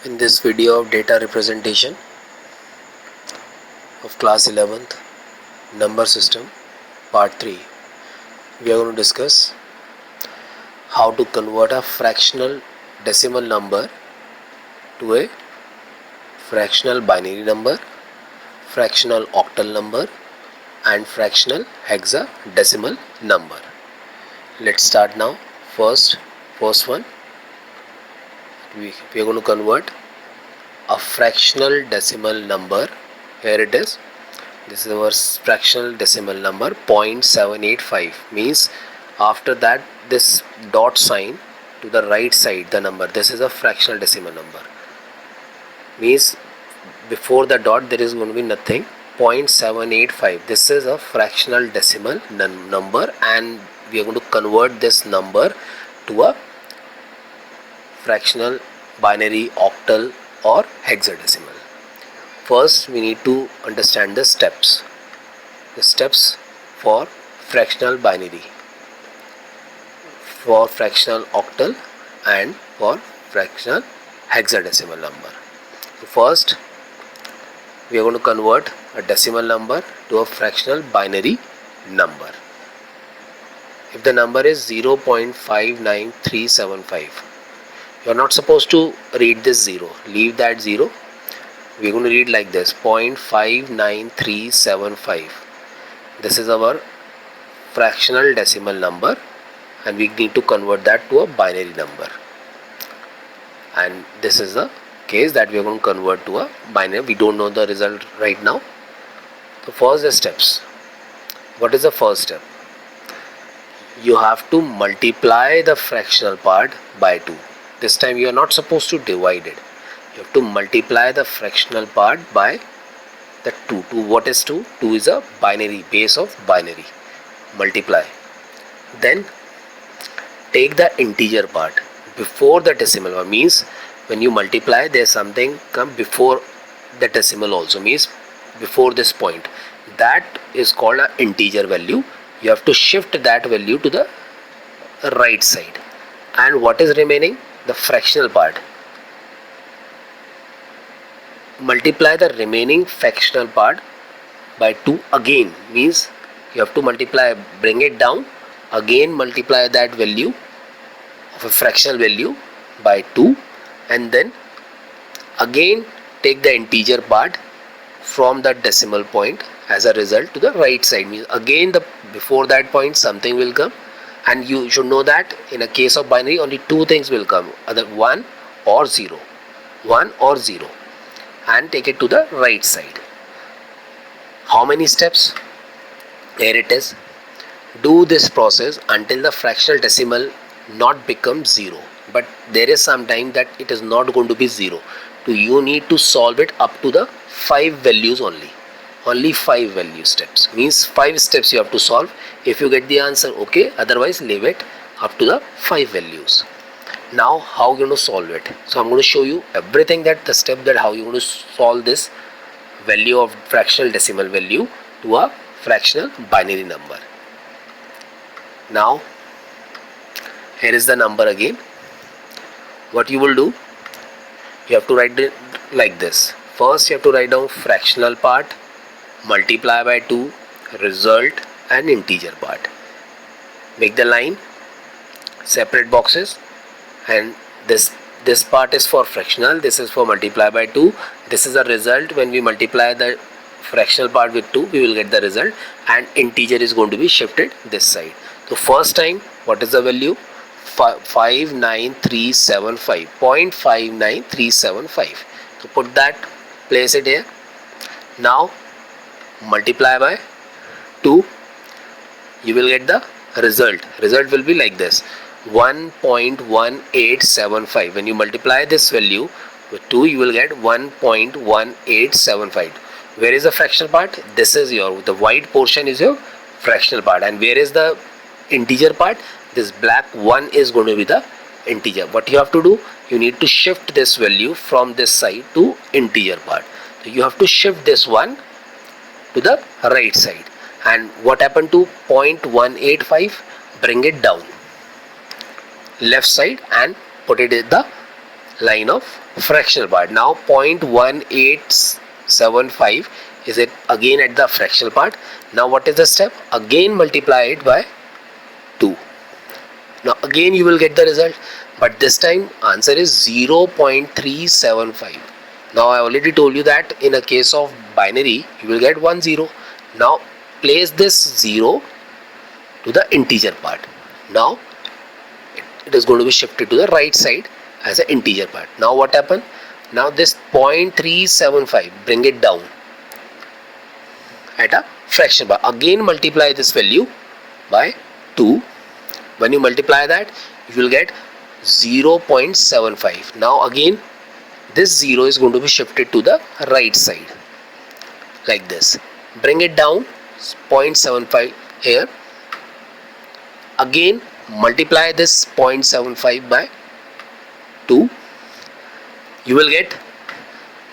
In this video of data representation of class 11th number system part 3, we are going to discuss how to convert a fractional decimal number to a fractional binary number, fractional octal number and fractional hexadecimal number. Let's start now. First one, we are going to convert a fractional decimal number. Here it is. This is our fractional decimal number 0.785. Means after that this dot sign to the right side the number, this is a fractional decimal number. Means before the dot there is going to be nothing. 0.785, this is a fractional decimal number and we are going to convert this number to a fractional binary, octal or hexadecimal. First we need to understand the steps for fractional binary, for fractional octal and for fractional hexadecimal number. So first we are going to convert a decimal number to a fractional binary number. If the number is 0.59375, you are not supposed to read this 0, leave that 0. We are going to read like this: 0.59375. this is our fractional decimal number and we need to convert that to a binary number, and this is the case that we are going to convert to a binary. We don't know the result right now. So first the steps. What is the first step? You have to multiply the fractional part by 2. This time you are not supposed to divide it. You have to multiply the fractional part by the 2. 2, what is 2? 2 is a binary, base of binary. Multiply. Then take the integer part before the decimal one. Means when you multiply there is something come before the decimal also, means before this point. That is called an integer value. You have to shift that value to the right side. And what is remaining? The fractional part. Multiply the remaining fractional part by 2 again. Means you have to multiply, bring it down, again multiply that value of a fractional value by 2 and then again take the integer part from the decimal point as a result to the right side. Means again the before that point something will come, and you should know that in a case of binary only two things will come, either 1 or 0, and take it to the right side. How many steps? There it is. Do this process until the fractional decimal not become 0, but there is some time that it is not going to be 0. So you need to solve it up to the 5 values only 5 value steps. Means 5 steps you have to solve. If you get the answer, okay, otherwise leave it up to the 5 values. Now how you are going to solve it? So I'm going to show you everything, that the step that how you are going to solve this value of fractional decimal value to a fractional binary number. Now here is the number again. What you will do, you have to write it like this. First you have to write down fractional part, multiply by 2, result and integer part. Make the line, separate boxes, and this part is for fractional, this is for multiply by 2, this is a result. When we multiply the fractional part with 2 we will get the result, and integer is going to be shifted this side. So first time, what is the value? 59375, 0.59375. So put that, place it here. Now multiply by 2, you will get the result. Result will be like this: 1.1875. When you multiply this value with 2 you will get 1.1875. Where is the fractional part? This is your, the white portion is your fractional part, and where is the integer part? This black one is going to be the integer. What you have to do, you need to shift this value from this side to integer part. So you have to shift this one to the right side. And what happened to 0.185? Bring it down left side and put it in the line of fractional part. Now 0.1875 is it again at the fractional part. Now what is the step? Again multiply it by 2. Now again you will get the result, but this time answer is 0.375. Now I already told you that in a case of binary you will get 1 0. Now place this 0 to the integer part. Now it is going to be shifted to the right side as an integer part. Now what happened? Now this 0.375, bring it down at a fraction part. Again multiply this value by 2. When you multiply that, you will get 0.75. Now again this 0 is going to be shifted to the right side like this. Bring it down 0.75 here. Again multiply this 0.75 by 2. You will get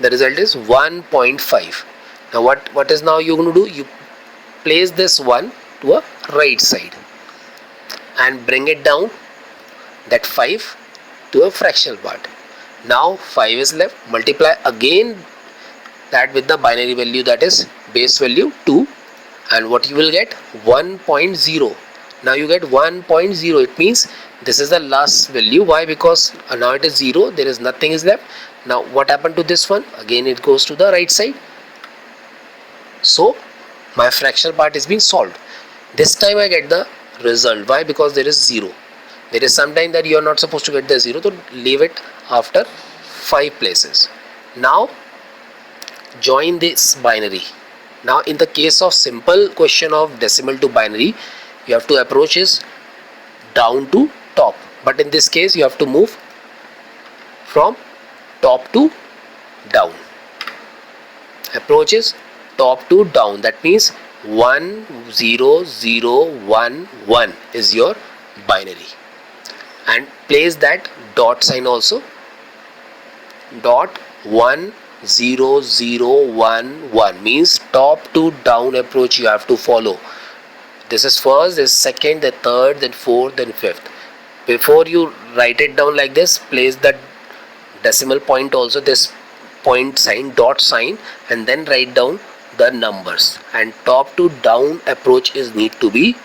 the result is 1.5. Now what is now you going to do? You place this 1 to a right side and bring it down that 5 to a fractional part. Now 5 is left. Multiply again that with the binary value, that is base value 2, and what you will get? 1.0. Now you get 1.0. It means this is the last value. Why? Because now it is 0. There is nothing is left. Now what happened to this one? Again it goes to the right side. So my fractional part is being solved. This time I get the result. Why? Because there is 0. There is some time that you are not supposed to get the 0, so leave it after 5 places. Now join this binary. Now in the case of simple question of decimal to binary, you have to approach is down to top, but in this case you have to move from top to down. Approach is top to down. That means 1 0 0 1 1 is your binary, and place that dot sign also. Dot 1 0 0 1 1 means top to down approach you have to follow. This is first, this is second, then third, then fourth, then fifth. Before you write it down like this, place the decimal point also, this point sign, dot sign, and then write down the numbers. And top to down approach is need to be,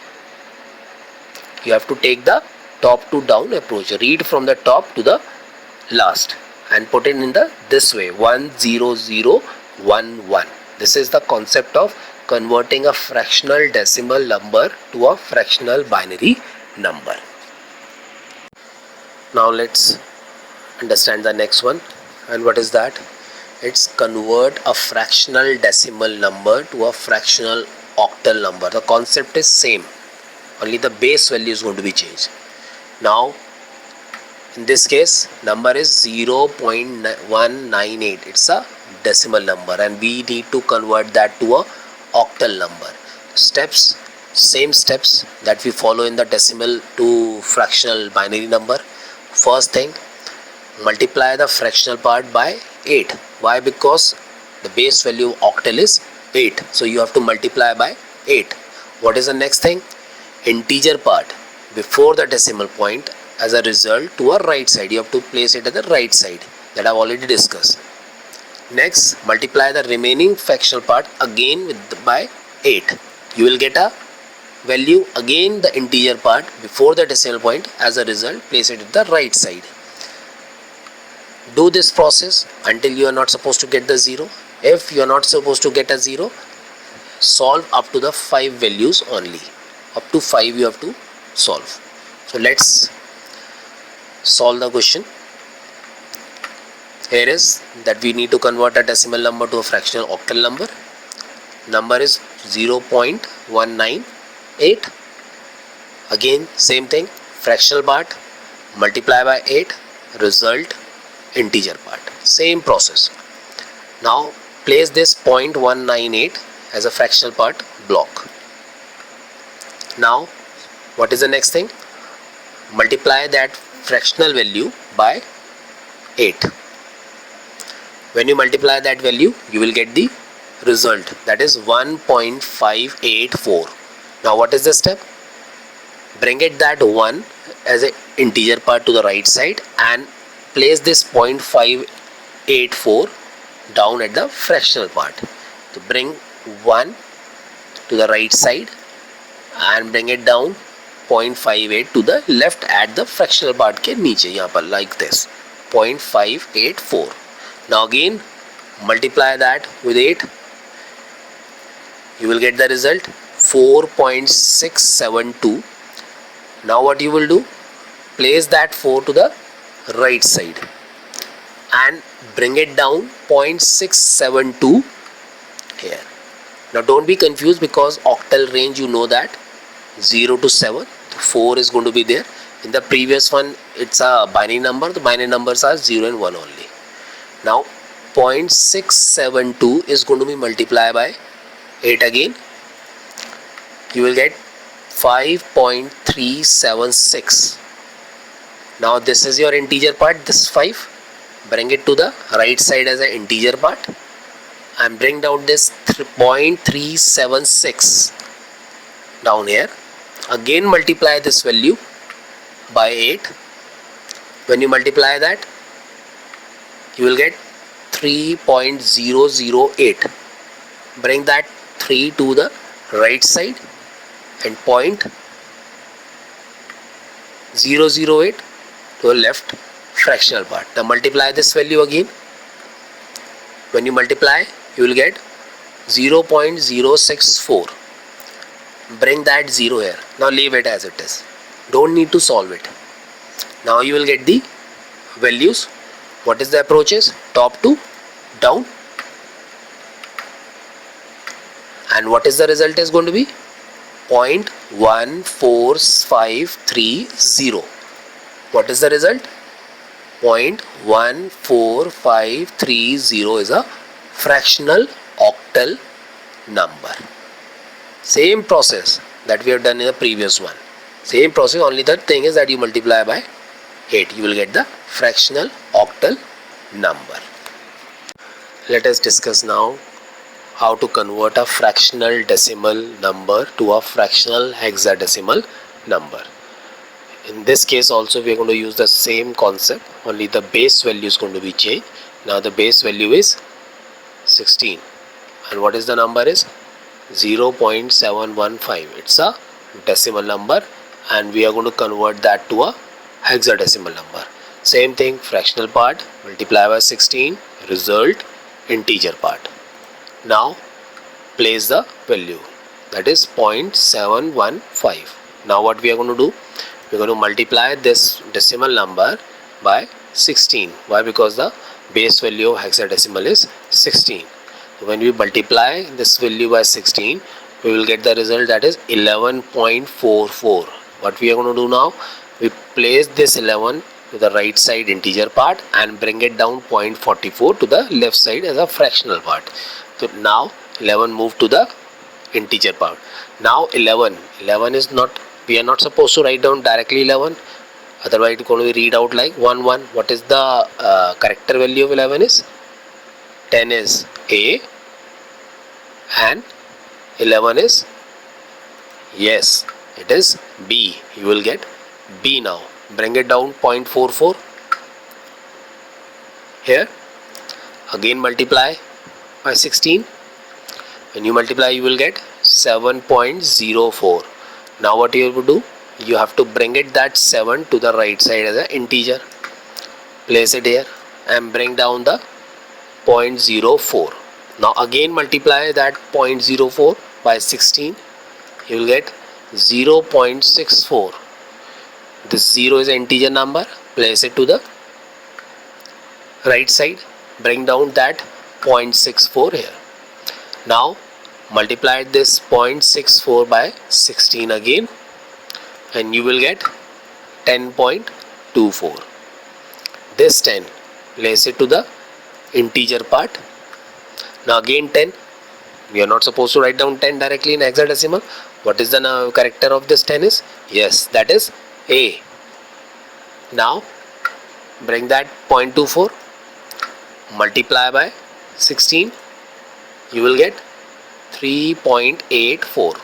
you have to take the top to down approach. Read from the top to the last and put it in the this way, 1 0 0 1 1. This is the concept of converting a fractional decimal number to a fractional binary number. Now let's understand the next one. And what is that? It's convert a fractional decimal number to a fractional octal number. The concept is same, only the base value is going to be changed. Now in this case number is 0.198. It's a decimal number and we need to convert that to a octal number. Steps, same steps that we follow in the decimal to fractional binary number. First thing, multiply the fractional part by 8. Why? Because the base value of octal is 8, so you have to multiply by 8. What is the next thing? Integer part before the decimal point as a result to a right side. You have to place it at the right side, that I have already discussed. Next, multiply the remaining fractional part again by 8. You will get a value again the integer part before the decimal point. As a result, place it at the right side. Do this process until you are not supposed to get the 0. If you are not supposed to get a 0, solve up to the 5 values only. Up to 5 you have to solve. So let's solve the question. Here is that we need to convert a decimal number to a fractional octal number. Number is 0.198. Again same thing, fractional part, multiply by 8, result integer part. Same process. Now place this 0.198 as a fractional part block. Now what is the next thing? Multiply that fractional value by 8. When you multiply that value, you will get the result, that is 1.584. Now what is the step? Bring it that 1 as an integer part to the right side and place this 0.584 down at the fractional part. So bring 1 to the right side and bring it down 0.58 to the left at the fractional part के नीचे यहाँ पर, like this 0.584. Now again multiply that with 8. You will get the result 4.672. Now what you will do, place that 4 to the right side and bring it down 0.672 here. Now don't be confused, because octal range, you know that 0 to 7, 4 is going to be there. In the previous one it's a binary number, the binary numbers are 0 and 1 only. Now 0.672 is going to be multiplied by 8 again. You will get 5.376. Now this is your integer part, this 5. Bring it to the right side as an integer part and bring down this 0.376 down here. Again multiply this value by 8. When you multiply that, you will get 3.008. Bring that 3 to the right side and 0.008 to the left fractional part. Now multiply this value again. When you multiply, you will get 0.064. Bring that 0 here. Now leave it as it is. Don't need to solve it. Now you will get the values. What is the approaches? Top to down. And what is the result is going to be? 0.14530. What is the result? 0.14530 is a fractional octal number. Same process that we have done in the previous one. Same process, only the thing is that you multiply by 8. You will get the fractional octal number. Let us discuss now how to convert a fractional decimal number to a fractional hexadecimal number. In this case also we are going to use the same concept, only the base value is going to be changed. Now the base value is 16 and what is the number is 0.715. It's a decimal number and we are going to convert that to a hexadecimal number. Same thing, fractional part multiply by 16, result integer part. Now place the value, that is 0.715. Now what we are going to do, we are going to multiply this decimal number by 16. Why? Because the base value of hexadecimal is 16. When we multiply this value by 16, we will get the result, that is 11.44. What we are going to do now, we place this 11 to the right side integer part and bring it down 0.44 to the left side as a fractional part. So now 11 move to the integer part. Now 11 is not, we are not supposed to write down directly 11, otherwise it's going to be read out like 1 1. What is the character value of 11 is? 10 is A and 11 is, yes, it is B. You will get B. Now bring it down 0.44 here. Again multiply by 16. When you multiply, you will get 7.04. Now what you have to do, you have to bring it that 7 to the right side as an integer. Place it here and bring down the 0.04. Now again multiply that 0.04 by 16. You will get 0.64. This 0 is an integer number. Place it to the right side. Bring down that 0.64 here. Now multiply this 0.64 by 16 again and you will get 10.24. This 10, place it to the integer part. Now again 10, we are not supposed to write down 10 directly in hexadecimal. What is the character of this 10 is? Yes, that is A. Now bring that 0.24, multiply by 16, you will get 3.84.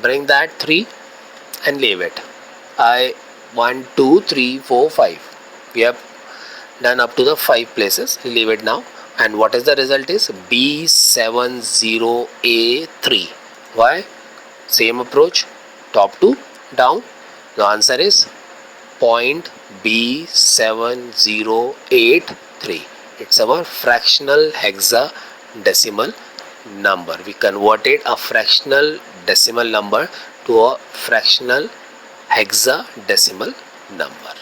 Bring that 3 and leave it. 1 2 3 4 5. We have done up to the 5 places. Leave it now. And what is the result is B70A3. Why? Same approach, top to down. The answer is point B7083. It's our fractional hexadecimal number. We converted a fractional decimal number to a fractional hexadecimal number.